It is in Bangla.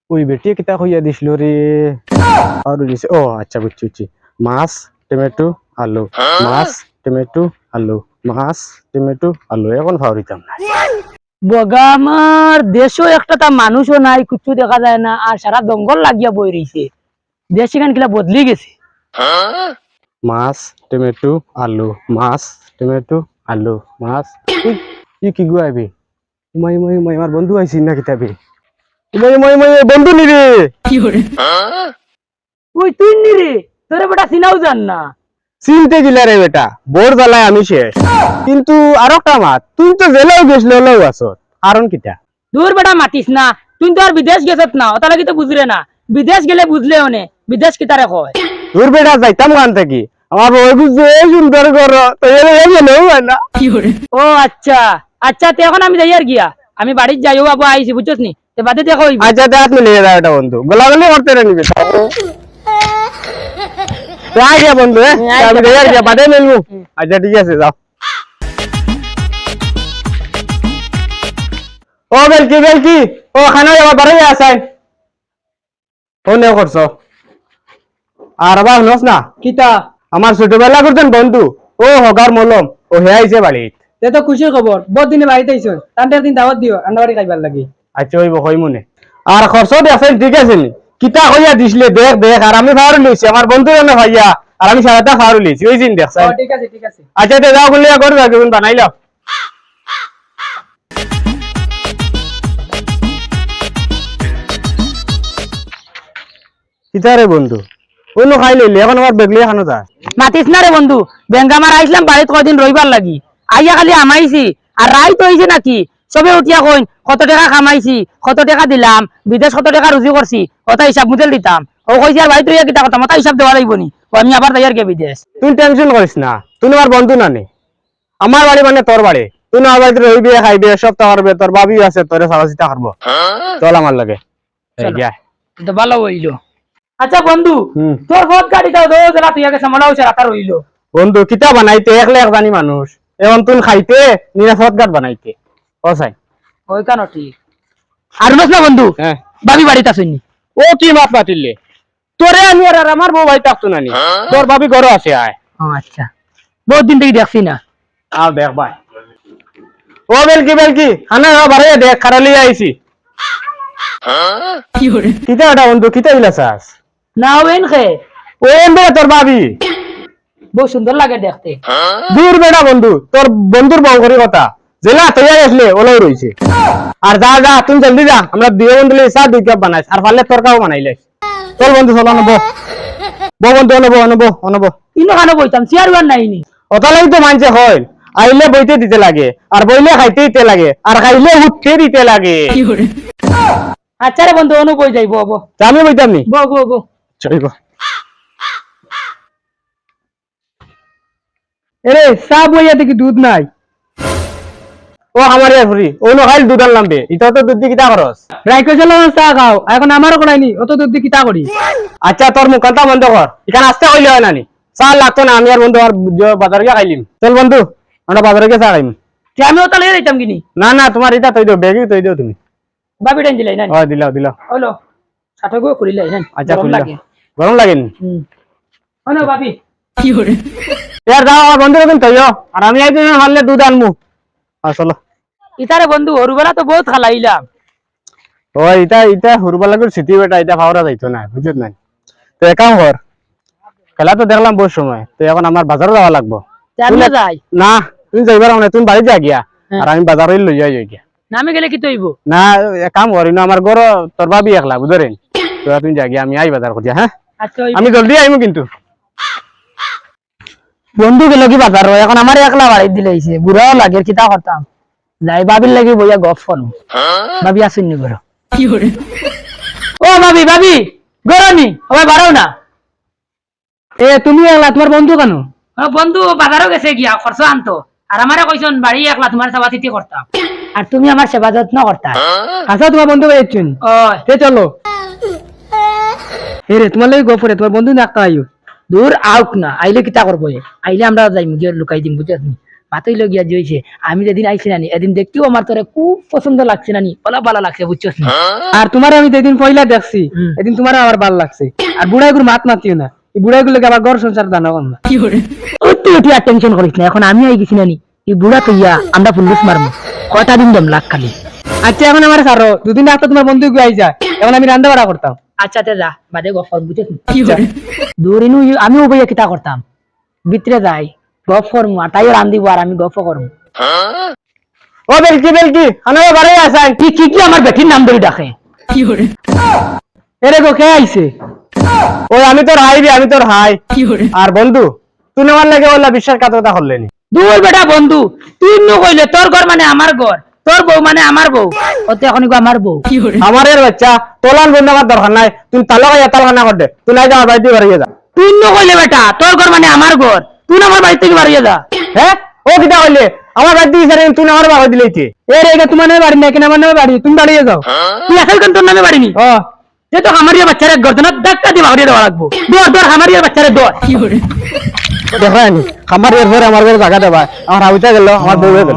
ওই বেটি কিতা কইয়া দিছিল রে আর দিছে ও আচ্ছা বুঝছি মাছ টমেটো আলু মাছ টমেটো আলু মাছ টমেটো আলু এখন ফাউরিতাম না বগা আমার দেশও একটা তা মানুষও নাই কিছু দেখা যায় না আর সারা জঙ্গল লাগিয়া বই রইছে দেশ এখান কিলা বদলি গেছে মাছ টমেটো আলু মাছ টমেটো আলু মাছ ই কি গুয়াইবে মই মই মই আমার বন্ধু আইছি না কিতাবে মই মই মই বন্ধু নি রে ওই তুই নি রে তোরে বেটা চিনাও জান না চিনতে গিলা রে বেটা বোর জ্বালায় আমি শেষ কিন্তু আর একটা মাত তুই তো জেলেও গেছিল লও আছো কারণ কিটা দূর বেটা মাতিস না তুই তো আর বিদেশ গেছত না ওটা লাগি তো বুঝলে না বিদেশ গেলে বুঝলে অনে বিদেশ কি তারে কয় তোর বেটা যাইতাম গান থেকে আমার বই বুঝছে সুন্দর কর তো গেলেও হয় না ও আচ্ছা আচ্ছা তে এখন আমি যাই আর গিয়া আমি বাড়ির যাইও বাবু আইছি বুঝছস নি তে বাদে দেখো আচ্ছা দেখ মিলে যা এটা বন্ধু গোলাগুলি করতে রে নিবে আই গিয়া বন্ধু আমি যাই আর গিয়া বাদে মিলবো আচ্ছা ঠিক আছে যাও ও বেলকি ও খানা যাবা বারে আসাই ও নে করছো আর আবার নস না কিতা আমার ছোটবেলা করতেন বন্ধু ও হগার মলম ও হে আইছে বাড়িত তে তো খুশির খবর বহুত দিনে বাড়িতে আইছো তান্ডার দিন দাওয়াত দিও আন্ডা বাড়ি খাইবার লাগি আচ্ছা ওই কই মনে আর খরচ দেখেন ঠিক আছে নি কিতা কইয়া দিছিলে দেখ দেখ আর আমি ফাউরি লইছি আমার বন্ধু জানে ভাইয়া আর আমি সারাটা ফাউরি লইছি ওই দিন দেখছ ঠিক আছে আচ্ছা তে যাও বলে করে রাখুন বানাইলাম কিতা রে বন্ধু অন্য খাই লইলি এখন আমার বেগলি খানো তা মাতিস না রে বন্ধু বেঙ্গামার আইছিলাম বাড়িতে কয়দিন রইবার লাগি আইয়া খালি আমাইছি আর রাই তো হইছে নাকি সবে উঠিয়া কইন কত টাকা কামাইছি কত টাকা দিলাম বিদেশ কত টাকা রুজি করছি ওটা হিসাব মুতেল দিতাম ও কইছি আর বাড়িতে রইয়া কিতা কথা ওটা হিসাব দেওয়া লাগবো নি ও আমি আবার যাইয়ার গে বিদেশ তুই টেনশন করিস না তুই আমার বন্ধু না নে আমার বাড়ি মানে তোর বাড়ি তুই আমার বাড়িতে রইবি খাইবি সব তো করবে তোর বাবি আছে তোরে সাবাসিতা করবো চল আমার লাগে এই যা তো ভালো হইলো আচ্ছা বন্ধু তোর ভোট গাড়িটাও দো জেলা তুই আগে সামলাও সে রাতা রইলো বন্ধু কিতা বানাইতে একলা এক জানি মানুষ এখন তুই খাইতে নিরাপদ গাট বানাইতে ও সাই ওই কানো ঠিক আর না বন্ধু হ্যাঁ বাবি বাড়িতে আসেনি ও কি মাপ পাতিলে তোরে আমি আর আমার বউ ভাই থাকতো নানি তোর বাবি ঘর আছে আয় আচ্ছা বহুত দিন থেকে দেখছি না আও দেখ ভাই ও বেলকি খানা বারে দেখ খারালি আইছি কিতা এটা বন্ধু কিতা ইলাসাস না ওয়েন খে ও এমবে তোর বাবি বহুত সুন্দর লাগে দেখতে দূর বেটা বন্ধু তোর বন্ধুর বউ করি কথা জেলা তৈরি আসলে ওলাই রইছে আর যা যা তুমি জলদি যা আমরা দুই বন্ধু লই চা দুই কাপ বানাইছ আর পারলে তরকাও বানাইলে চল বন্ধু চল অনব বন্ধু অনব ইনো খানো বইতাম চেয়ার ওয়ান নাইনি ওটা লাগি তো মানছে হয় আইলে বইতে দিতে লাগে আর বইলে খাইতে দিতে লাগে আর খাইলে উঠতে দিতে লাগে আচ্ছা রে বন্ধু অনু বই যাইবো বো আমি বইতাম নি বো চলিব এরে চা বইয়া দেখি দুধ নাই ও আমার ফ্রি ও নো খাইল দুধ আনলাম বে এটা তো দুধ দি কিতা করস রাইকো চলো চা খাও এখন আমারও কোনাইনি অত দুধ দি কিতা করি আচ্ছা তোর মুখ কথা বন্ধ কর এখানে আসতে কইলে হয় নানি চা লাগতো না আমি আর বন্ধু আর বাজারে গিয়ে খাইলিম চল বন্ধু আমরা বাজারে গিয়ে চা খাইম যে আমি ওটা লইয়া যাইতাম কিনি না না তোমার এটা তৈ দিও বেগই তৈ দিও তুমি বাবি টাইম দিলাই না ও দিলাও হলো সাথে গো করিলাই না আচ্ছা খুললা গরম লাগেনি হলো বাবি यार যাও আমার বন্ধু রকম তৈও আর আমি আইতে হারলে দুধ আনমু আসলে ইতারে বন্ধু হরুবেলা তো বহুত খালাইলাম ও এটা হুরবালা করে স্মৃতি বেটা এটা ফাওরা যাইতো না বুঝত নাই তো একাম কর খেলা তো দেখলাম বহু সময় তো এখন আমার বাজারে যাওয়া লাগবো জানি যাই না তুমি যাইবার না তুমি বাড়ি যা গিয়া আর আমি বাজারে লই যাই গিয়া না আমি গেলে কি তৈব না কাম করি না আমার ঘর তোর ভাবি একলা বুঝরেন তো তুমি যা গিয়া আমি আই বাজার করিয়া হ্যাঁ আচ্ছা আমি জলদি আইমু কিন্তু বন্ধু গেল কি বাজার এখন আমার একলা বাড়ি দিলাইছে বুড়াও লাগে কিতা করতাম যাই বাবির লাগি বইয়া গপ ফোন ভাবি আসেননি ঘর ও ভাবি গরনি ওই বাড়াও না এ তুমি একলা তোমার বন্ধু কেন বন্ধু বাজারও গেছে গিয়া খরচ আনতো আর আমারে কইছন বাড়ি একলা তোমার সেবা তিথি করতাম আর তুমি আমার সেবা যত্ন করতা আচ্ছা তোমার বন্ধু বাইছেন ও চলো এ রে তোমার লাগি গফরে তোমার বন্ধু না একটা আইও দূর আউক না আইলে কিতা করবো আইলে আমরা যাইমু গিয়ে লুকাই দিম বুঝাস নি মাথায় লগিয়া জইছে আমি যেদিন আইছি নানি এদিন দেখতেও আমার তোরে খুব পছন্দ লাগছে নানি বলা ভালো লাগছে বুঝছস না আর তোমার আমি যেদিন পয়লা দেখছি হুম। এদিন তোমার আমার ভালো লাগছে আর বুড়াইগুলো মাত মাতিও না এই বুড়াইগুলোকে আবার ঘর সংসার দানা কর না তুই উঠি আর টেনশন করিস না এখন আমি আই গেছি নানি এই বুড়া কইয়া আমরা পুলিশ মারমু কয়টা দিন দম লাখ খালি আচ্ছা এখন আমার সারো দুদিন রাখতে তোমার বন্ধু গিয়ে আই যায় এখন আমি রান্না বাড়া করতাম আচ্ছা তে যা বাদে গফর বুঝছিস দূরিনু আমিও বইয়া কিতা করতাম ভিতরে যাই গফ করমু আর তাইও রান্দিব আর আমি গফ করমু ও বেলকি বেলকি আনা বাড়ি আসাই কি কি কি আমার বেটির নাম ধরে ডাকে এরে গো কে আইছে ওই আমি তোর হাই রে আমি তোর হাই আর বন্ধু তুই নেওয়ার লাগে বললা বিশ্বাসঘাতকতা করলেনি দূর বেটা বন্ধু তুই নু কইলে তোর ঘর মানে আমার ঘর তোর বউ মানে আমার বউ ওতে এখন আমার বউ আমার এর বাচ্চা তোলান বন্ধু আমার দরকার নাই তুই তালা গাইয়া তালখানা কর দে তুই নাই যা আমার বাড়িতে বাড়িয়ে যা তুই নু কইলে বেটা তোর ঘর মানে আমার ঘর তুই না আমার বাড়ি থেকে বাড়িয়ে যা হ্যাঁ ও কিটা কইলে আমার বাড়িতে গেছে তুই আমার বাড়ি দিলেইতে এ রে এটা তোমার নামে বাড়ি না কিনা আমার নামে বাড়ি তুমি বাড়িয়ে যাও তুই এখন কেন তোর নামে বাড়িনি ও যে তো আমার বাচ্চারে গর্দনার ধাক্কা দিয়ে বাড়িয়ে দেওয়া লাগবো দৌড় দৌড় আমার বাচ্চারে দৌড় দেখো আমার এর পরে আমার জায়গা দেবা আমার হাউটা গেল আমার বউ গেল